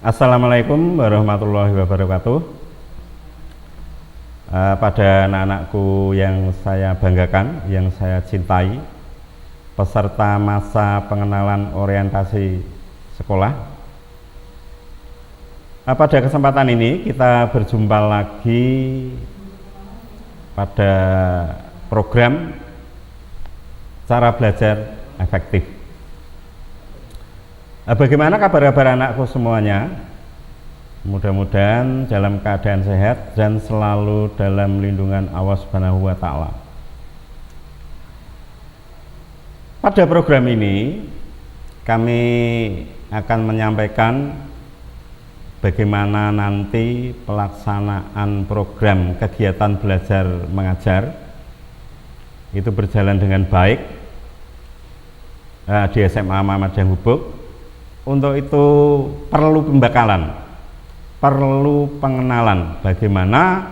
Assalamualaikum warahmatullahi wabarakatuh. Pada anak-anakku yang saya banggakan, yang saya cintai, peserta masa pengenalan orientasi sekolah. Pada kesempatan ini kita berjumpa lagi pada program cara belajar efektif. Bagaimana kabar anakku semuanya? Mudah-mudahan dalam keadaan sehat dan selalu dalam lindungan Allah Subhanahu wa Ta'ala. Pada program ini kami akan menyampaikan bagaimana nanti pelaksanaan program kegiatan belajar mengajar itu berjalan dengan baik di SMA Muhammadiyah Hubuk. Untuk itu perlu pembekalan, perlu pengenalan bagaimana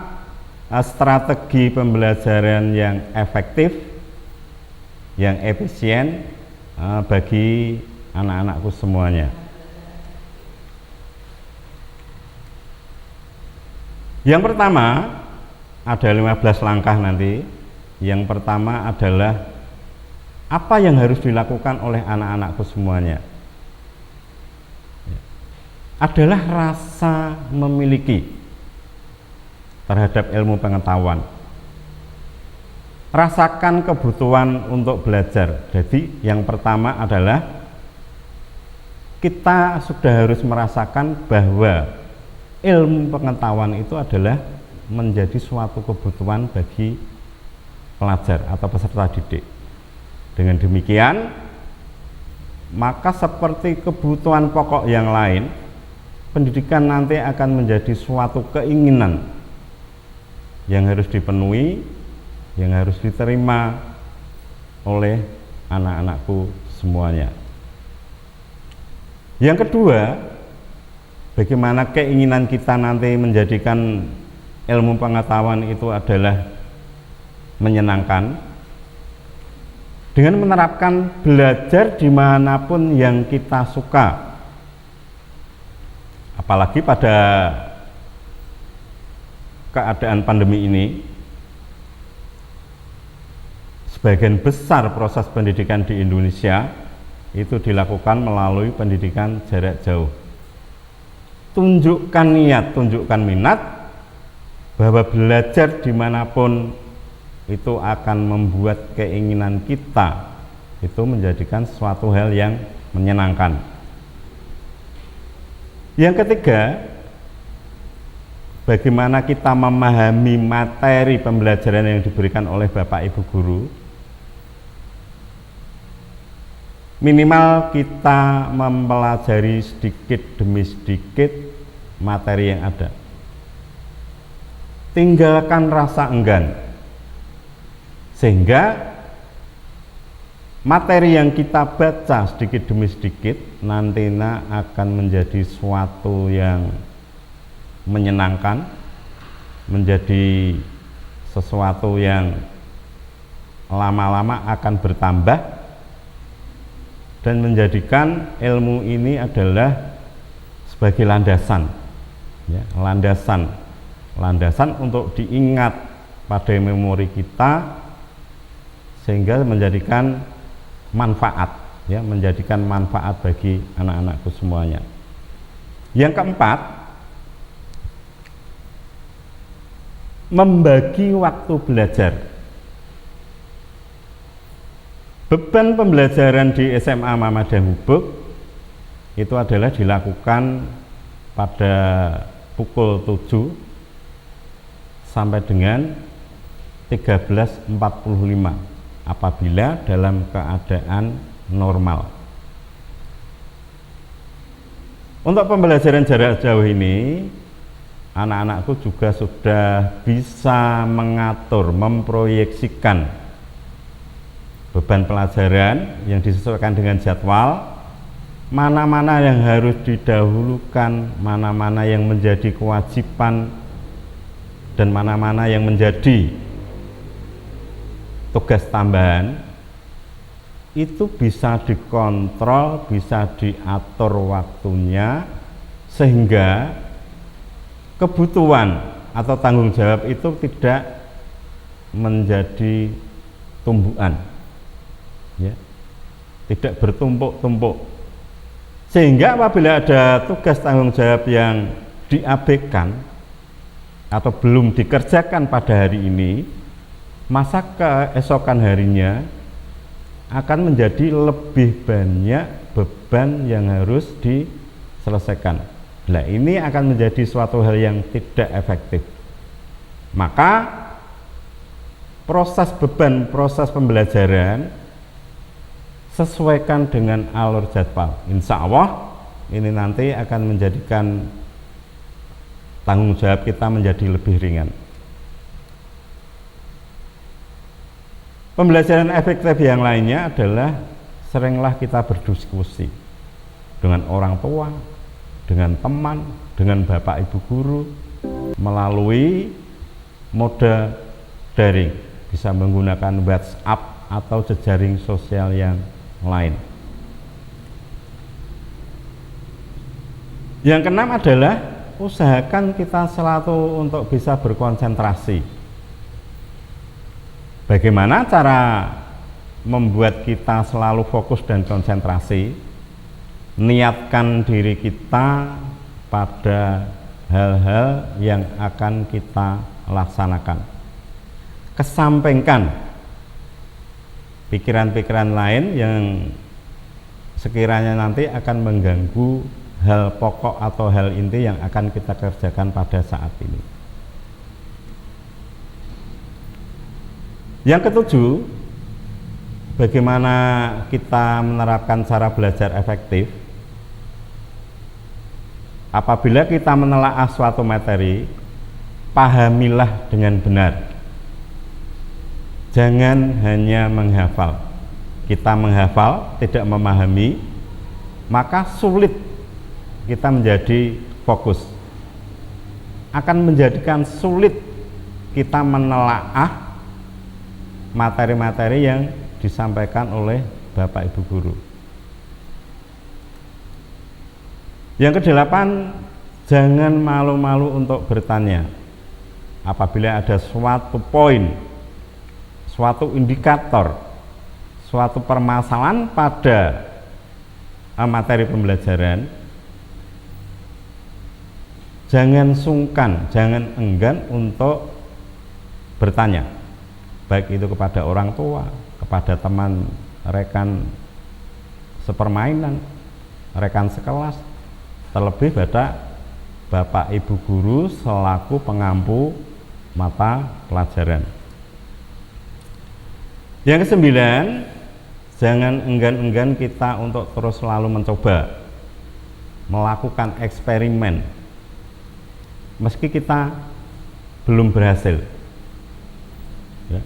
strategi pembelajaran yang efektif, yang efisien bagi anak-anakku semuanya. Yang pertama ada 15 langkah nanti. Yang pertama adalah apa yang harus dilakukan oleh anak-anakku semuanya. Adalah rasa memiliki terhadap ilmu pengetahuan. Rasakan kebutuhan untuk belajar. Jadi yang pertama adalah kita sudah harus merasakan bahwa ilmu pengetahuan itu adalah menjadi suatu kebutuhan bagi pelajar atau peserta didik. Dengan demikian, maka seperti kebutuhan pokok yang lain, pendidikan nanti akan menjadi suatu keinginan yang harus dipenuhi, yang harus diterima oleh anak-anakku semuanya. Yang kedua, bagaimana keinginan kita nanti menjadikan ilmu pengetahuan itu adalah menyenangkan, dengan menerapkan belajar dimanapun yang kita suka. Apalagi pada keadaan pandemi ini, sebagian besar proses pendidikan di Indonesia itu dilakukan melalui pendidikan jarak jauh. Tunjukkan niat, tunjukkan minat bahwa belajar dimanapun itu akan membuat keinginan kita itu menjadikan suatu hal yang menyenangkan. Yang ketiga, bagaimana kita memahami materi pembelajaran yang diberikan oleh Bapak Ibu Guru. Minimal kita mempelajari sedikit demi sedikit materi yang ada. Tinggalkan rasa enggan, sehingga materi yang kita baca sedikit demi sedikit nantinya akan menjadi suatu yang menyenangkan, menjadi sesuatu yang lama-lama akan bertambah dan menjadikan ilmu ini adalah sebagai landasan, ya, landasan untuk diingat pada memori kita sehingga menjadikan manfaat, ya, menjadikan manfaat bagi anak-anakku semuanya. Yang keempat, membagi waktu belajar. Beban pembelajaran di SMA Muhammadiyah Hubuk itu adalah dilakukan pada pukul 7 sampai dengan 13.45 apabila dalam keadaan normal. Untuk pembelajaran jarak jauh ini, anak-anakku juga sudah bisa mengatur, memproyeksikan beban pelajaran yang disesuaikan dengan jadwal, mana-mana yang harus didahulukan, mana-mana yang menjadi kewajiban, dan mana-mana yang menjadi tugas tambahan. Itu bisa dikontrol, bisa diatur waktunya sehingga kebutuhan atau tanggung jawab itu tidak menjadi tumbuhan, ya, tidak bertumpuk-tumpuk, sehingga apabila ada tugas tanggung jawab yang diabaikan atau belum dikerjakan pada hari ini, masa keesokan harinya akan menjadi lebih banyak beban yang harus diselesaikan. Nah, ini akan menjadi suatu hal yang tidak efektif. Maka proses beban, proses pembelajaran sesuaikan dengan alur jadwal. Insya Allah ini nanti akan menjadikan tanggung jawab kita menjadi lebih ringan. Pembelajaran efektif yang lainnya adalah seringlah kita berdiskusi dengan orang tua, dengan teman, dengan bapak ibu guru melalui mode daring, bisa menggunakan WhatsApp atau jejaring sosial yang lain. Yang keenam adalah usahakan kita selalu untuk bisa berkonsentrasi. Bagaimana cara membuat kita selalu fokus dan konsentrasi? Niatkan diri kita pada hal-hal yang akan kita laksanakan. Kesampingkan pikiran-pikiran lain yang sekiranya nanti akan mengganggu hal pokok atau hal inti yang akan kita kerjakan pada saat ini. Yang ketujuh, bagaimana kita menerapkan cara belajar efektif? Apabila kita menelaah suatu materi, pahamilah dengan benar. Jangan hanya menghafal. Kita menghafal, tidak memahami, maka sulit kita menjadi fokus. Akan menjadikan sulit kita menelaah materi-materi yang disampaikan oleh Bapak Ibu guru. Yang kedelapan, jangan malu-malu untuk bertanya. Apabila ada suatu poin, suatu indikator, suatu permasalahan pada materi pembelajaran, jangan sungkan, jangan enggan untuk bertanya, baik itu kepada orang tua, kepada teman, rekan sepermainan, rekan sekelas, terlebih pada Bapak Ibu guru selaku pengampu mata pelajaran. Yang kesembilan, jangan enggan-enggan kita untuk terus selalu mencoba melakukan eksperimen meski kita belum berhasil. Ya.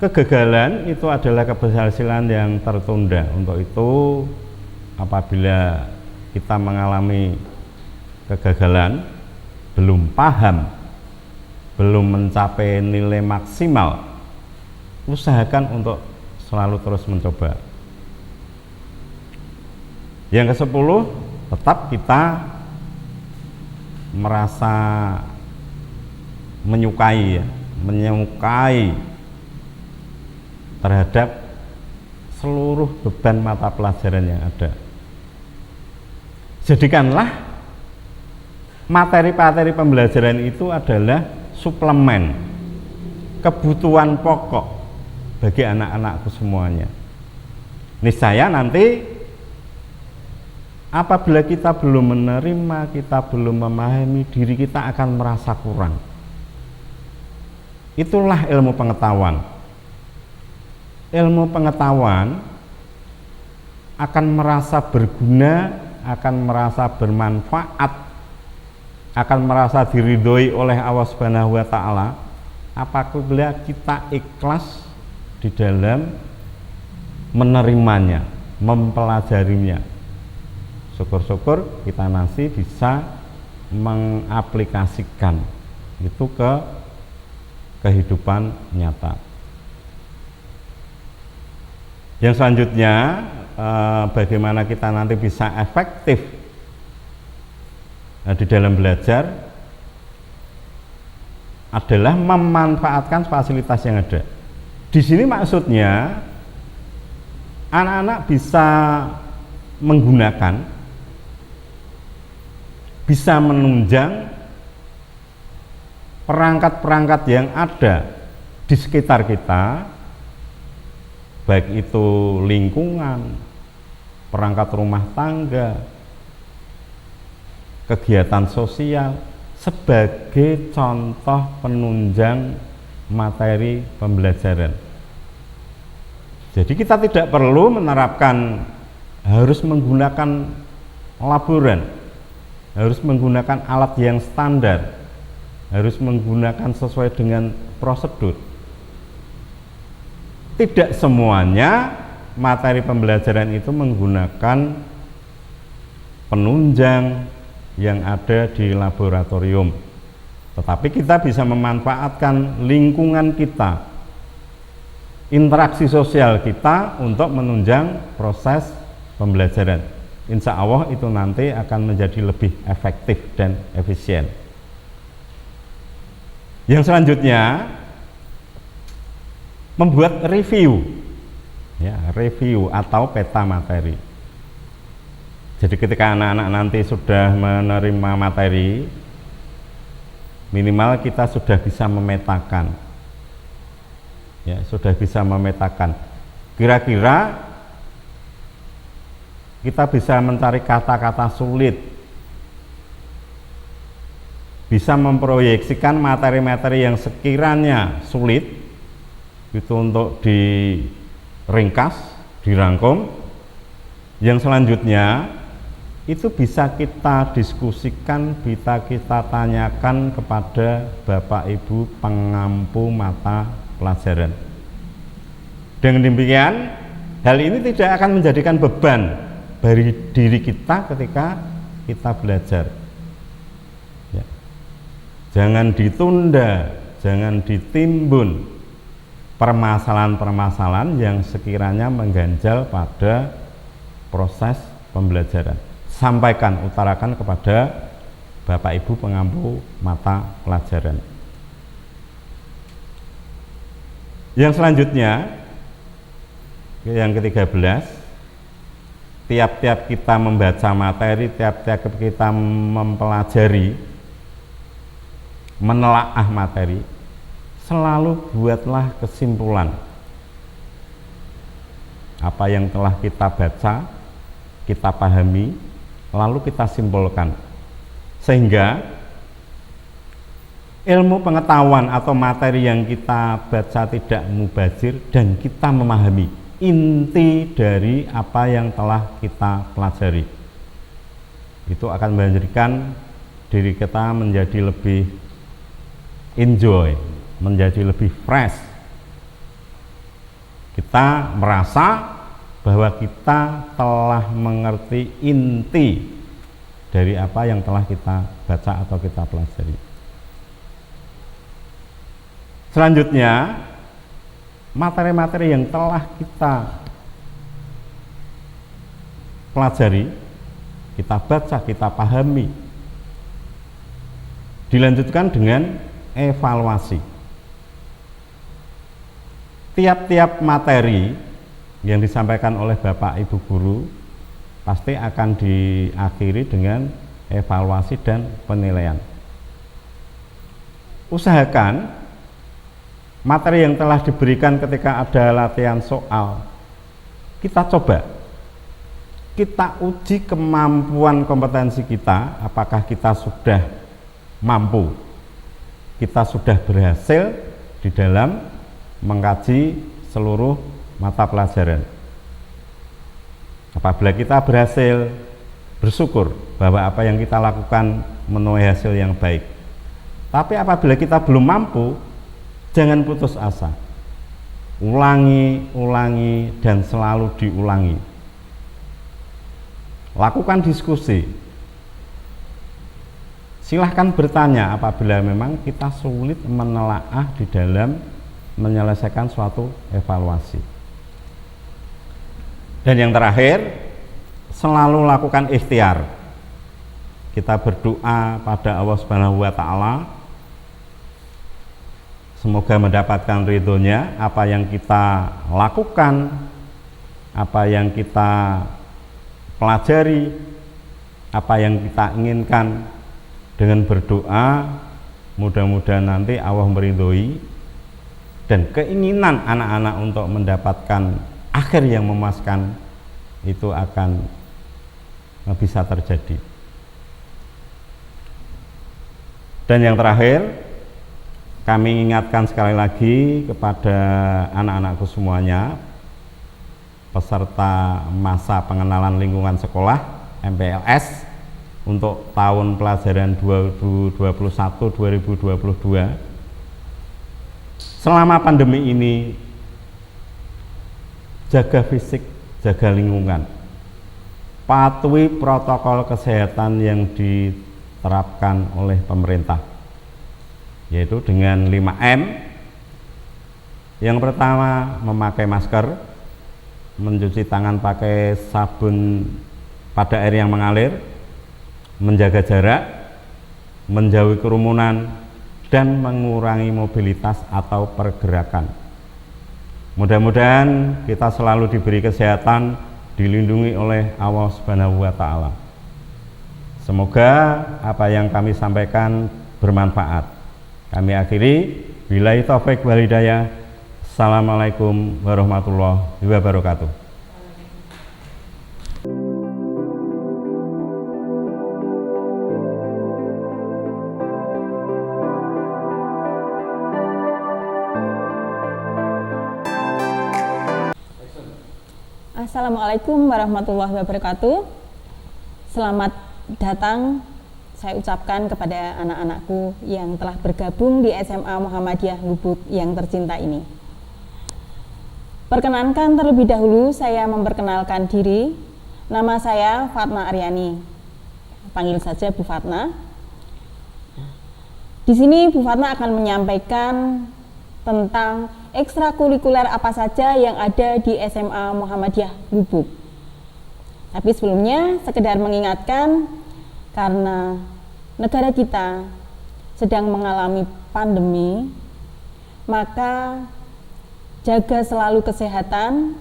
Kegagalan itu adalah keberhasilan yang tertunda. Untuk itu, apabila kita mengalami kegagalan, belum paham, belum mencapai nilai maksimal, usahakan untuk selalu terus mencoba. Yang ke-10, tetap kita merasa menyukai terhadap seluruh beban mata pelajaran yang ada. Jadikanlah materi-materi pembelajaran itu adalah suplemen, kebutuhan pokok bagi anak-anakku semuanya. Niscaya nanti apabila kita belum menerima, kita belum memahami, diri kita akan merasa kurang. Itulah ilmu pengetahuan. Ilmu pengetahuan akan merasa berguna, akan merasa bermanfaat, akan merasa diridhoi oleh Allah Subhanahu wa taala apabila kita ikhlas di dalam menerimanya, mempelajarinya. Syukur-syukur kita nanti bisa mengaplikasikan itu ke kehidupan nyata. Yang selanjutnya, bagaimana kita nanti bisa efektif di dalam belajar adalah memanfaatkan fasilitas yang ada. Di sini maksudnya anak-anak bisa menggunakan, bisa menunjang perangkat-perangkat yang ada di sekitar kita, baik itu lingkungan, perangkat rumah tangga, kegiatan sosial, sebagai contoh penunjang materi pembelajaran. Jadi kita tidak perlu menerapkan harus menggunakan laboran, harus menggunakan alat yang standar, harus menggunakan sesuai dengan prosedur. Tidak semuanya materi pembelajaran itu menggunakan penunjang yang ada di laboratorium, tetapi kita bisa memanfaatkan lingkungan kita, interaksi sosial kita untuk menunjang proses pembelajaran. Insya Allah itu nanti akan menjadi lebih efektif dan efisien. Yang selanjutnya, membuat review, ya, review atau peta materi. Jadi ketika anak-anak nanti sudah menerima materi, minimal kita sudah bisa memetakan, ya, sudah bisa memetakan. Kira-kira kita bisa mencari kata-kata sulit, bisa memproyeksikan materi-materi yang sekiranya sulit itu untuk diringkas, dirangkum. Yang selanjutnya itu bisa kita diskusikan, bisa kita tanyakan kepada Bapak Ibu pengampu mata pelajaran. Dengan demikian, hal ini tidak akan menjadikan beban bagi diri kita ketika kita belajar. Ya. Jangan ditunda, jangan ditimbun permasalahan-permasalahan yang sekiranya mengganjal pada proses pembelajaran. Sampaikan, utarakan kepada Bapak Ibu pengampu mata pelajaran. Yang selanjutnya, yang ke-13, tiap-tiap kita membaca materi, tiap-tiap kita mempelajari, menelaah materi, selalu buatlah kesimpulan apa yang telah kita baca, kita pahami, lalu kita simpulkan, sehingga ilmu pengetahuan atau materi yang kita baca tidak mubazir dan kita memahami inti dari apa yang telah kita pelajari. Itu akan menjadikan diri kita menjadi lebih enjoy, menjadi lebih fresh. Kita merasa bahwa kita telah mengerti inti dari apa yang telah kita baca atau kita pelajari. Selanjutnya, materi-materi yang telah kita pelajari, kita baca, kita pahami, dilanjutkan dengan evaluasi. Tiap-tiap materi yang disampaikan oleh Bapak Ibu Guru pasti akan diakhiri dengan evaluasi dan penilaian. Usahakan materi yang telah diberikan ketika ada latihan soal, kita coba, kita uji kemampuan kompetensi kita, apakah kita sudah mampu, kita sudah berhasil di dalam mengkaji seluruh mata pelajaran. Apabila kita berhasil, bersyukur bahwa apa yang kita lakukan menuai hasil yang baik. Tapi apabila kita belum mampu, jangan putus asa. Ulangi, dan selalu diulangi. Lakukan diskusi. Silahkan bertanya apabila memang kita sulit menelaah di dalam menyelesaikan suatu evaluasi. Dan yang terakhir, selalu lakukan ikhtiar. kita berdoa pada Allah Subhanahu wa taala semoga mendapatkan ridhonya apa yang kita lakukan, apa yang kita pelajari, apa yang kita inginkan. Dengan berdoa mudah-mudahan nanti Allah meridhoi dan keinginan anak-anak untuk mendapatkan akhir yang memuaskan itu akan bisa terjadi. Dan yang terakhir, kami ingatkan sekali lagi kepada anak-anakku semuanya, peserta masa pengenalan lingkungan sekolah MPLS untuk tahun pelajaran 2021-2022. Selama pandemi ini, jaga fisik, jaga lingkungan, patuhi protokol kesehatan yang diterapkan oleh pemerintah, yaitu dengan 5M. Yang pertama, memakai masker, mencuci tangan pakai sabun pada air yang mengalir, menjaga jarak, menjauhi kerumunan, dan mengurangi mobilitas atau pergerakan. Mudah-mudahan kita selalu diberi kesehatan, dilindungi oleh Allah Subhanahu wa taala. Semoga apa yang kami sampaikan bermanfaat. Kami akhiri, billahi taufik wal hidayah. Assalamualaikum warahmatullahi wabarakatuh. Assalamualaikum warahmatullahi wabarakatuh. Selamat datang saya ucapkan kepada anak-anakku yang telah bergabung di SMA Muhammadiyah Lubuk yang tercinta ini. Perkenankan terlebih dahulu saya memperkenalkan diri. Nama saya Fatna Aryani. Panggil saja Bu Fatna. Di sini Bu Fatna akan menyampaikan tentang ekstrakurikuler apa saja yang ada di SMA Muhammadiyah Lubuk. Tapi sebelumnya sekedar mengingatkan, karena negara kita sedang mengalami pandemi, maka jaga selalu kesehatan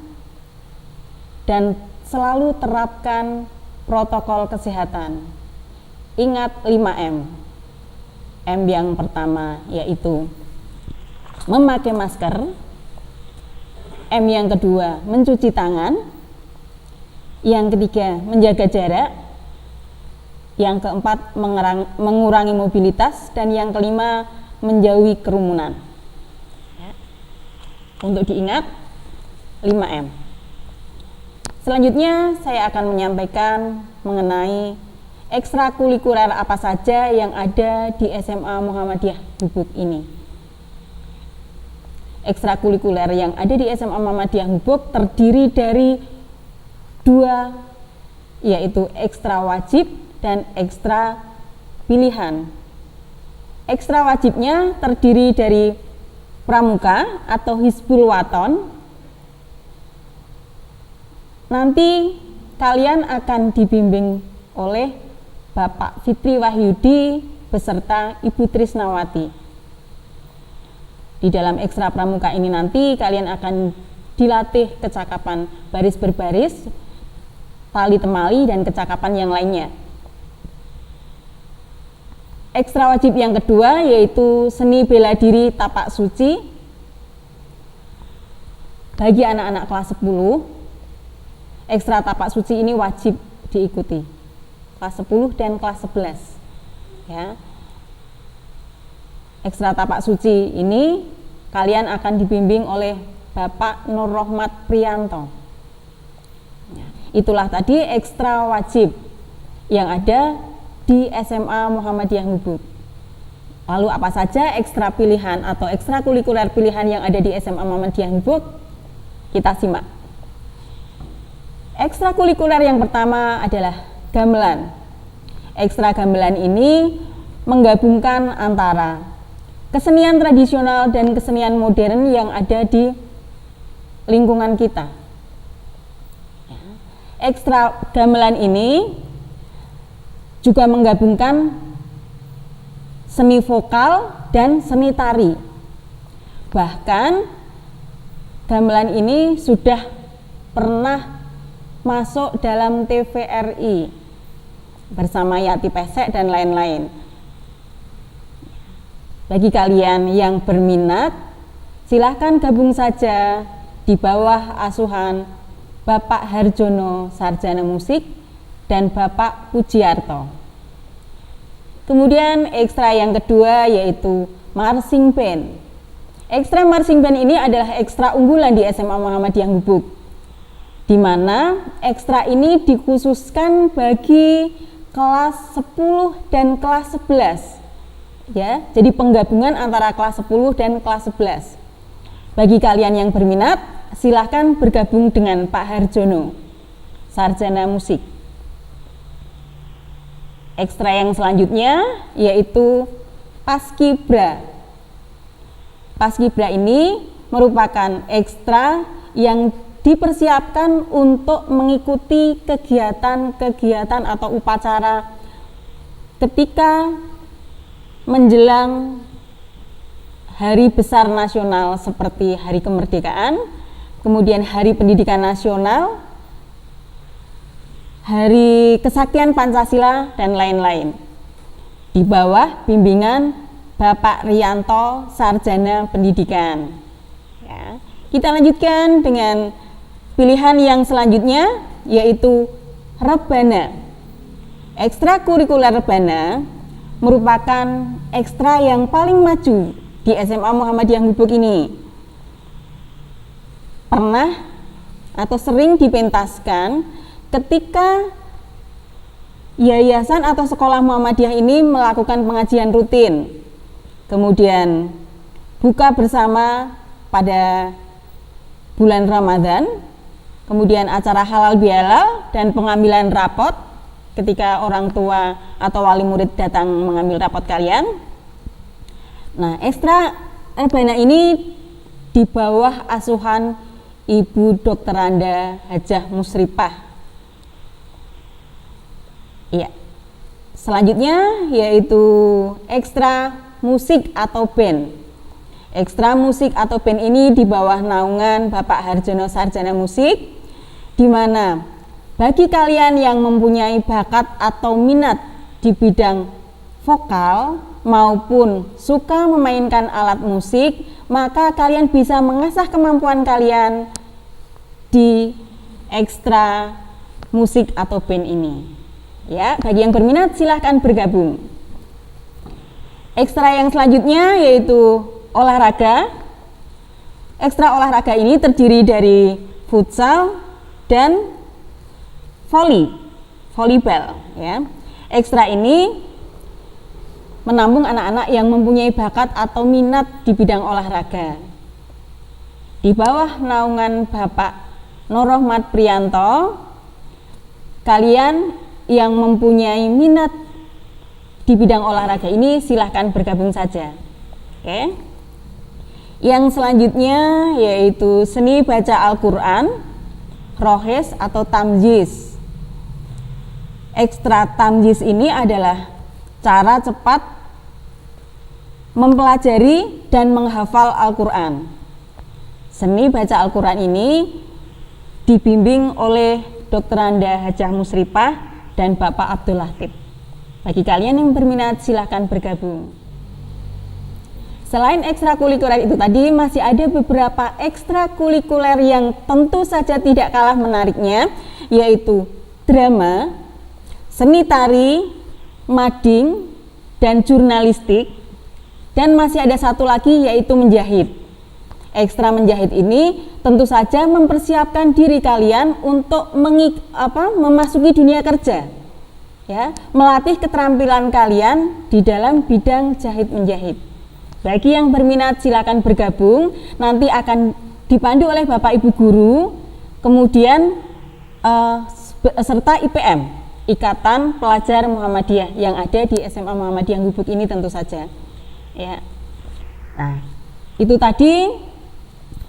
dan selalu terapkan protokol kesehatan. Ingat 5M. M yang pertama yaitu memakai masker, M yang kedua mencuci tangan, yang ketiga menjaga jarak, yang keempat mengurangi mobilitas, dan yang kelima menjauhi kerumunan. Untuk diingat 5M. Selanjutnya saya akan menyampaikan mengenai ekstrakurikuler apa saja yang ada di SMA Muhammadiyah Lubuk ini. Ekstrakurikuler yang ada di SMA Muhammadiyah Lubuk terdiri dari dua, yaitu ekstra wajib dan ekstra pilihan. Ekstra wajibnya terdiri dari pramuka atau Hizbul Waton. Nanti kalian akan dibimbing oleh Bapak Fitri Wahyudi beserta Ibu Trisnawati. Di dalam ekstra pramuka ini nanti kalian akan dilatih kecakapan baris berbaris, tali temali, dan kecakapan yang lainnya. Ekstra wajib yang kedua yaitu seni bela diri tapak suci. Bagi anak-anak kelas 10, ekstra tapak suci ini wajib diikuti. Kelas 10 dan kelas 11. Ya. Ekstra tapak suci ini kalian akan dibimbing oleh Bapak Nur Rohmat Priyanto. Ya, itulah tadi ekstra wajib yang ada di SMA Muhammadiyah Lubuk. Lalu apa saja ekstra pilihan atau ekstrakurikuler pilihan yang ada di SMA Muhammadiyah Lubuk? Kita simak. Ekstrakurikuler yang pertama adalah gamelan. Ekstra gamelan ini menggabungkan antara kesenian tradisional dan kesenian modern yang ada di lingkungan kita. Ekstra gamelan ini juga menggabungkan seni vokal dan seni tari. Bahkan gamelan ini sudah pernah masuk dalam TVRI bersama Yati Pesek dan lain-lain. Bagi kalian yang berminat, silahkan gabung saja di bawah asuhan Bapak Harjono, Sarjana Musik, dan Bapak Pujiarto. Kemudian ekstra yang kedua yaitu marching band. Ekstra marching band ini adalah ekstra unggulan di SMA Muhammadiyah Gubuk, di mana ekstra ini dikhususkan bagi kelas 10 dan kelas 11. Ya, jadi penggabungan antara kelas 10 dan kelas 11. Bagi kalian yang berminat, silahkan bergabung dengan Pak Harjono, Sarjana Musik. Ekstra yang selanjutnya yaitu Paskibra. Paskibra ini merupakan ekstra yang dipersiapkan untuk mengikuti kegiatan-kegiatan atau upacara ketika menjelang hari besar nasional seperti Hari Kemerdekaan, kemudian Hari Pendidikan Nasional, Hari Kesaktian Pancasila, dan lain-lain. Di bawah bimbingan Bapak Rianto, Sarjana Pendidikan. Ya. Kita lanjutkan dengan pilihan yang selanjutnya, yaitu rebana. Ekstrakurikuler rebana merupakan ekstra yang paling maju di SMA Muhammadiyah Gubuk ini. Pernah atau sering dipentaskan ketika yayasan atau sekolah Muhammadiyah ini melakukan pengajian rutin, kemudian buka bersama pada bulan Ramadan, kemudian acara halal bihalal dan pengambilan rapot ketika orang tua atau wali murid datang mengambil rapot kalian. Nah, ekstra rebana ini di bawah asuhan Ibu Dr. Anda Hajah Musripah. Iya. Selanjutnya yaitu ekstra musik atau band. Ekstra musik atau band ini di bawah naungan Bapak Harjono, Sarjana Musik, di mana bagi kalian yang mempunyai bakat atau minat di bidang vokal maupun suka memainkan alat musik, maka kalian bisa mengasah kemampuan kalian di ekstra musik atau band ini. Ya, bagi yang berminat silahkan bergabung. Ekstra yang selanjutnya yaitu olahraga. Ekstra olahraga ini terdiri dari futsal dan volleyball. Ya. Ekstra ini menampung anak-anak yang mempunyai bakat atau minat di bidang olahraga. Di bawah naungan Bapak Nur Rahmat Prianto, kalian yang mempunyai minat di bidang olahraga ini silahkan bergabung saja. Oke. Yang selanjutnya yaitu seni baca Al-Quran, rohes atau tamjiz. Ekstra tamjiz ini adalah cara cepat mempelajari dan menghafal Al-Quran. Seni baca Al-Quran ini dibimbing oleh Dr. Anda Hajah Musripah dan Bapak Abdul Latif. Bagi kalian yang berminat silahkan bergabung. Selain ekstrakurikuler itu tadi, masih ada beberapa ekstrakurikuler yang tentu saja tidak kalah menariknya, yaitu drama, seni tari, mading, dan jurnalistik, dan masih ada satu lagi yaitu menjahit. Ekstra menjahit ini tentu saja mempersiapkan diri kalian untuk memasuki dunia kerja, ya, melatih keterampilan kalian di dalam bidang jahit menjahit. Bagi yang berminat silakan bergabung, nanti akan dipandu oleh Bapak Ibu Guru, kemudian serta IPM, Ikatan Pelajar Muhammadiyah yang ada di SMA Muhammadiyah Gubuk ini tentu saja. Ya. Nah, itu tadi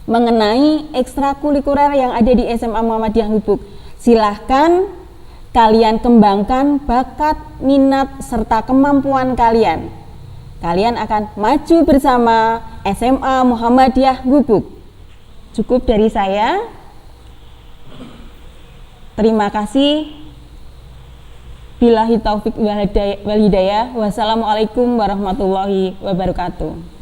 mengenai ekstrakurikuler yang ada di SMA Muhammadiyah Gubuk. Silahkan kalian kembangkan bakat, minat, serta kemampuan kalian. Kalian akan maju bersama SMA Muhammadiyah Gubuk. Cukup dari saya. Terima kasih. Billahi taufik wal hidayah. Wassalamualaikum warahmatullahi wabarakatuh.